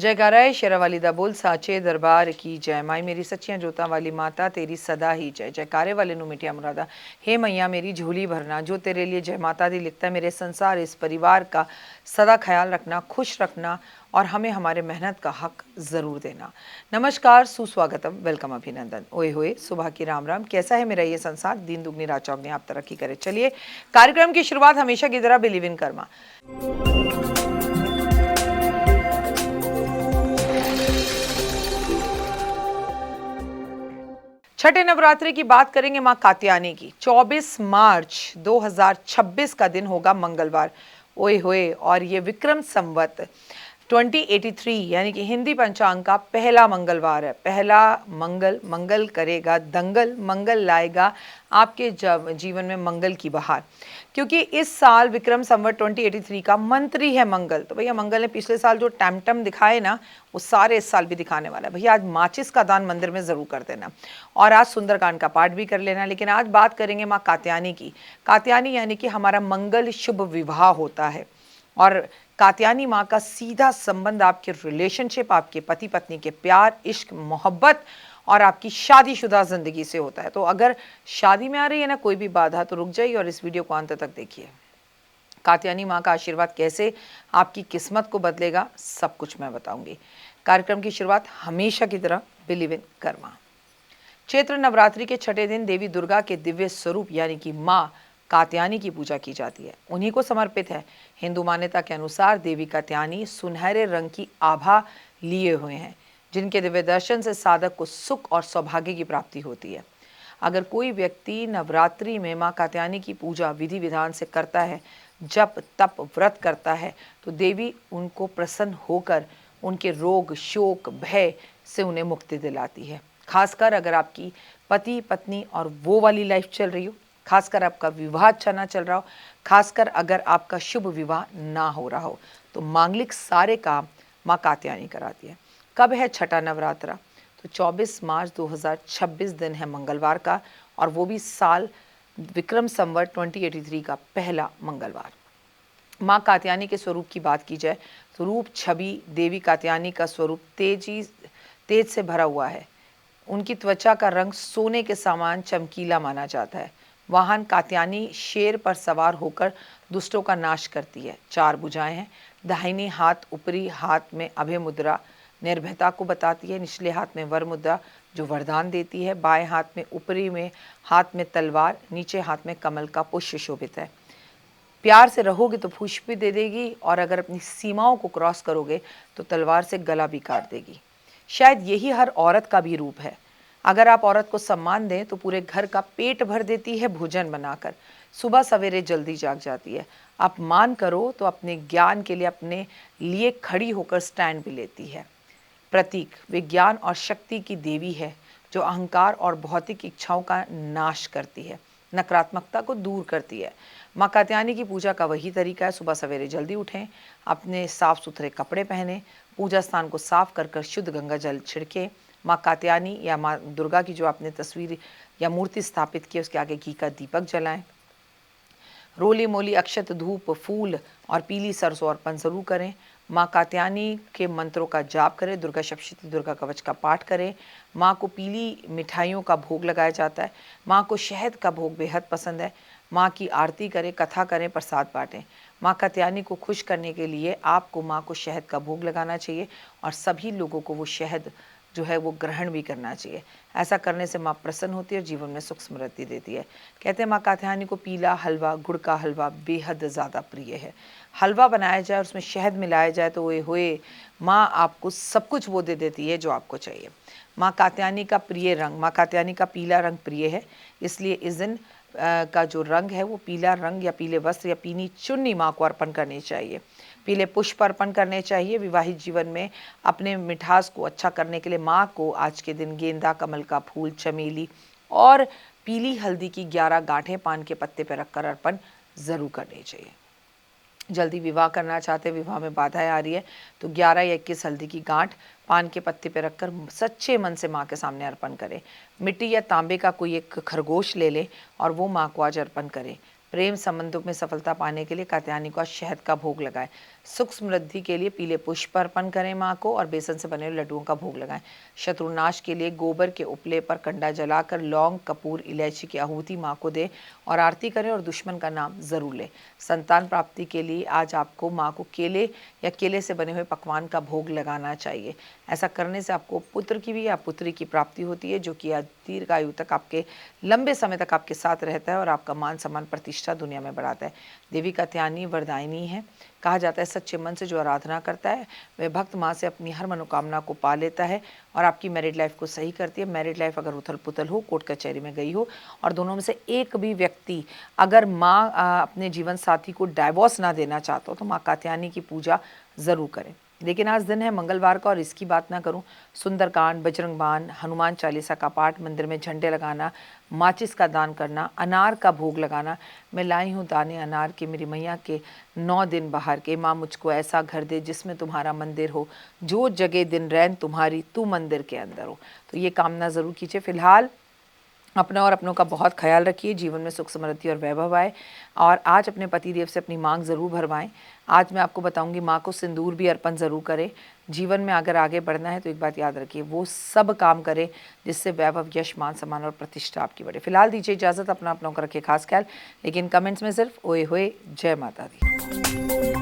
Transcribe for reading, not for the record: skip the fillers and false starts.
जयकारा शेरावाली दा बोल साचे दरबार की जय। माई मेरी सच्चियां जोतां वाली माता तेरी सदा ही जय। जयकारे वाले नु मिठिया मुरादा। हे मैया मेरी झोली भरना, जो तेरे लिए जय माता दी लिखता है। मेरे संसार इस परिवार का सदा ख्याल रखना, खुश रखना और हमें हमारे मेहनत का हक ज़रूर देना। नमस्कार, सुस्वागतम, वेलकम, अभिनंदन। ओए होए, सुबह की राम राम। कैसा है मेरा ये संसार? दिन दुगनी रात चौगनी आप तरक्की करे। चलिए, कार्यक्रम की शुरुआत हमेशा की तरह बिलीव इन कर्मा। छठे नवरात्रि की बात करेंगे मां कात्यायनी की। 24 मार्च 2026 का दिन होगा मंगलवार। ओए होए, और ये विक्रम संवत 2083 यानी कि हिंदी पंचांग का पहला मंगलवार है। पहला मंगल मंगल करेगा दंगल, मंगल लाएगा आपके जीवन में मंगल की बहार। क्योंकि इस साल विक्रम संवत 2083 का मंत्री है मंगल। तो भैया मंगल ने पिछले साल जो टैमटम दिखाए ना, वो सारे इस साल भी दिखाने वाला है। भैया आज माचिस का दान मंदिर में ज़रूर कर देना और आज सुंदरकांड का पाठ भी कर लेना। लेकिन आज बात करेंगे माँ कात्यायनी की। कात्यायनी यानी कि हमारा मंगल शुभ विवाह होता है और कात्यायनी माँ का सीधा संबंध आपके रिलेशनशिप, आपके पति पत्नी के प्यार, इश्क, मोहब्बत और आपकी शादीशुदा जिंदगी से होता है। तो अगर शादी में आ रही है ना कोई भी बाधा, तो रुक जाइए और इस वीडियो को अंत तक देखिए। कात्यायनी माँ का आशीर्वाद कैसे आपकी किस्मत को बदलेगा, सब कुछ मैं बताऊंगी। कार्यक्रम की शुरुआत हमेशा की तरह बिलीव इन कर्मा। चैत्र नवरात्रि के छठे दिन देवी दुर्गा के दिव्य स्वरूप यानी कि माँ कात्यायनी की पूजा की जाती है। उन्हीं को समर्पित है। हिंदू मान्यता के अनुसार देवी कात्यायनी सुनहरे रंग की आभा लिए हुए हैं, जिनके दिव्य दर्शन से साधक को सुख और सौभाग्य की प्राप्ति होती है। अगर कोई व्यक्ति नवरात्रि में माँ कात्यायनी की पूजा विधि विधान से करता है, जप तप व्रत करता है, तो देवी उनको प्रसन्न होकर उनके रोग, शोक, भय से उन्हें मुक्ति दिलाती है। खासकर अगर आपकी पति पत्नी और वो वाली लाइफ चल रही हो, खासकर आपका विवाह अच्छा ना चल रहा हो, खासकर अगर आपका शुभ विवाह ना हो रहा हो, तो मांगलिक सारे काम माँ कात्यायनी कराती है। कब है छठा नवरात्रा? तो 24 मार्च 2026 दिन है मंगलवार का, और वो भी साल विक्रम संवत 2083 का पहला मंगलवार। माँ कात्यायनी के स्वरूप की बात की जाए तो रूप छवि देवी कात्यायनी का स्वरूप तेज से भरा हुआ है। उनकी त्वचा का रंग सोने के समान चमकीला माना जाता है। वाहन कात्यायनी शेर पर सवार होकर दुष्टों का नाश करती है। 4 भुजाएं हैं। दाहिनी हाथ ऊपरी हाथ में अभय मुद्रा निर्भयता को बताती है। निचले हाथ में वर मुद्रा जो वरदान देती है। बाएं हाथ में ऊपरी में हाथ में तलवार, नीचे हाथ में कमल का पुष्प शोभित है। प्यार से रहोगे तो पुष्प भी दे देगी, और अगर अपनी सीमाओं को क्रॉस करोगे तो तलवार से गला भी काट देगी। शायद यही हर औरत का भी रूप है। अगर आप औरत को सम्मान दें तो पूरे घर का पेट भर देती है भोजन बनाकर। सुबह सवेरे जल्दी जाग जाती है। अपमान करो तो अपने ज्ञान के लिए अपने लिए खड़ी होकर स्टैंड भी लेती है। प्रतीक विज्ञान और शक्ति की देवी है, जो अहंकार और भौतिक इच्छाओं का नाश करती है, नकारात्मकता को दूर करती है। माँ कात्यायनी की पूजा का वही तरीका है। सुबह सवेरे जल्दी उठें, अपने साफ सुथरे कपड़े पहने, पूजा स्थान को साफ कर शुद्ध गंगा जल छिड़कें। माँ कात्यायनी या माँ दुर्गा की जो आपने तस्वीर या मूर्ति स्थापित की, उसके आगे घी का दीपक जलाएं। रोली मोली अक्षत धूप फूल और पीली सरसों अर्पण जरूर करें। माँ कात्यायनी के मंत्रों का जाप करें। दुर्गा सप्तशती दुर्गा कवच का पाठ करें। माँ को पीली मिठाइयों का भोग लगाया जाता है। माँ को शहद का भोग बेहद पसंद है। माँ की आरती करें, कथा करें, प्रसाद बांटें। माँ कात्यायनी को खुश करने के लिए आपको माँ को शहद का भोग लगाना चाहिए और सभी लोगों को वो शहद जो है वो ग्रहण भी करना चाहिए। ऐसा करने से माँ प्रसन्न होती है और जीवन में सुख समृद्धि देती है। कहते हैं माँ कात्यायनी को पीला हलवा, गुड़ का हलवा बेहद ज़्यादा प्रिय है। हलवा बनाया जाए और उसमें शहद मिलाया जाए तो ओए होए, माँ आपको सब कुछ वो दे देती है जो आपको चाहिए। माँ कात्यायनी का प्रिय रंग, माँ कात्यायनी का पीला रंग प्रिय है, इसलिए इस दिन का जो रंग है वो पीला रंग या पीले वस्त्र या पीली चुन्नी माँ को अर्पण करनी चाहिए। पीले पुष्प अर्पण करने चाहिए। विवाहित जीवन में अपने मिठास को अच्छा करने के लिए माँ को आज के दिन गेंदा, कमल का फूल, चमेली और पीली हल्दी की 11 गांठें पान के पत्ते पर रखकर अर्पण जरूर करनी चाहिए। जल्दी विवाह करना चाहते, विवाह में बाधाएं आ रही है, तो 11 या 21 हल्दी की गांठ पान के पत्ते पे रखकर सच्चे मन से माँ के सामने अर्पण करें। मिट्टी या तांबे का कोई एक खरगोश ले लें और वो माँ को आज अर्पण करें। प्रेम संबंधों में सफलता पाने के लिए कात्यायनी को आज शहद का भोग लगाएं। सुख समृद्धि के लिए पीले पुष्प अर्पण करें माँ को और बेसन से बने हुए लड्डुओं का भोग लगाएं। शत्रुनाश के लिए गोबर के उपले पर कंडा जलाकर लौंग, कपूर, इलायची की आहुति माँ को दें और आरती करें और दुश्मन का नाम जरूर लें। संतान प्राप्ति के लिए आज आपको माँ को केले या केले से बने हुए पकवान का भोग लगाना चाहिए। ऐसा करने से आपको पुत्र की भी या पुत्री की प्राप्ति होती है, जो कि दीर्घायु तक आपके लंबे समय तक आपके साथ रहता है और आपका मान सम्मान प्रतिष्ठा दुनिया में बढ़ाता है। देवी कात्यायनी वरदायिनी है। कहा जाता है सच्चे मन से जो आराधना करता है वह भक्त माँ से अपनी हर मनोकामना को पा लेता है और आपकी मैरिड लाइफ को सही करती है। मैरिड लाइफ अगर उथल पुथल हो, कोर्ट कचहरी में गई हो और दोनों में से एक भी व्यक्ति अगर माँ अपने जीवन साथी को डाइवोर्स ना देना चाहता हो तो माँ कात्यायनी की पूजा ज़रूर करें। लेकिन आज दिन है मंगलवार का और इसकी बात ना करूं, सुंदरकांड, बजरंग बाण, हनुमान चालीसा का पाठ, मंदिर में झंडे लगाना, माचिस का दान करना, अनार का भोग लगाना। मैं लाई हूँ दाने अनार के मेरी मैया के 9 दिन बाहर के, माँ मुझको ऐसा घर दे जिसमें तुम्हारा मंदिर हो, जो जगह दिन रैन तुम्हारी तू मंदिर के अंदर हो। तो ये कामना ज़रूर कीजिए। फिलहाल अपना और अपनों का बहुत ख्याल रखिए, जीवन में सुख समृद्धि और वैभव आए और आज अपने पतिदेव से अपनी मांग ज़रूर भरवाएं। आज मैं आपको बताऊंगी माँ को सिंदूर भी अर्पण ज़रूर करें। जीवन में अगर आगे बढ़ना है तो एक बात याद रखिए, वो सब काम करें जिससे वैभव, यश, मान सम्मान और प्रतिष्ठा आपकी बढ़े। फिलहाल दीजिए इजाज़त, अपना अपनों का रखिए खास ख्याल, लेकिन कमेंट्स में सिर्फ ओए होए जय माता दी।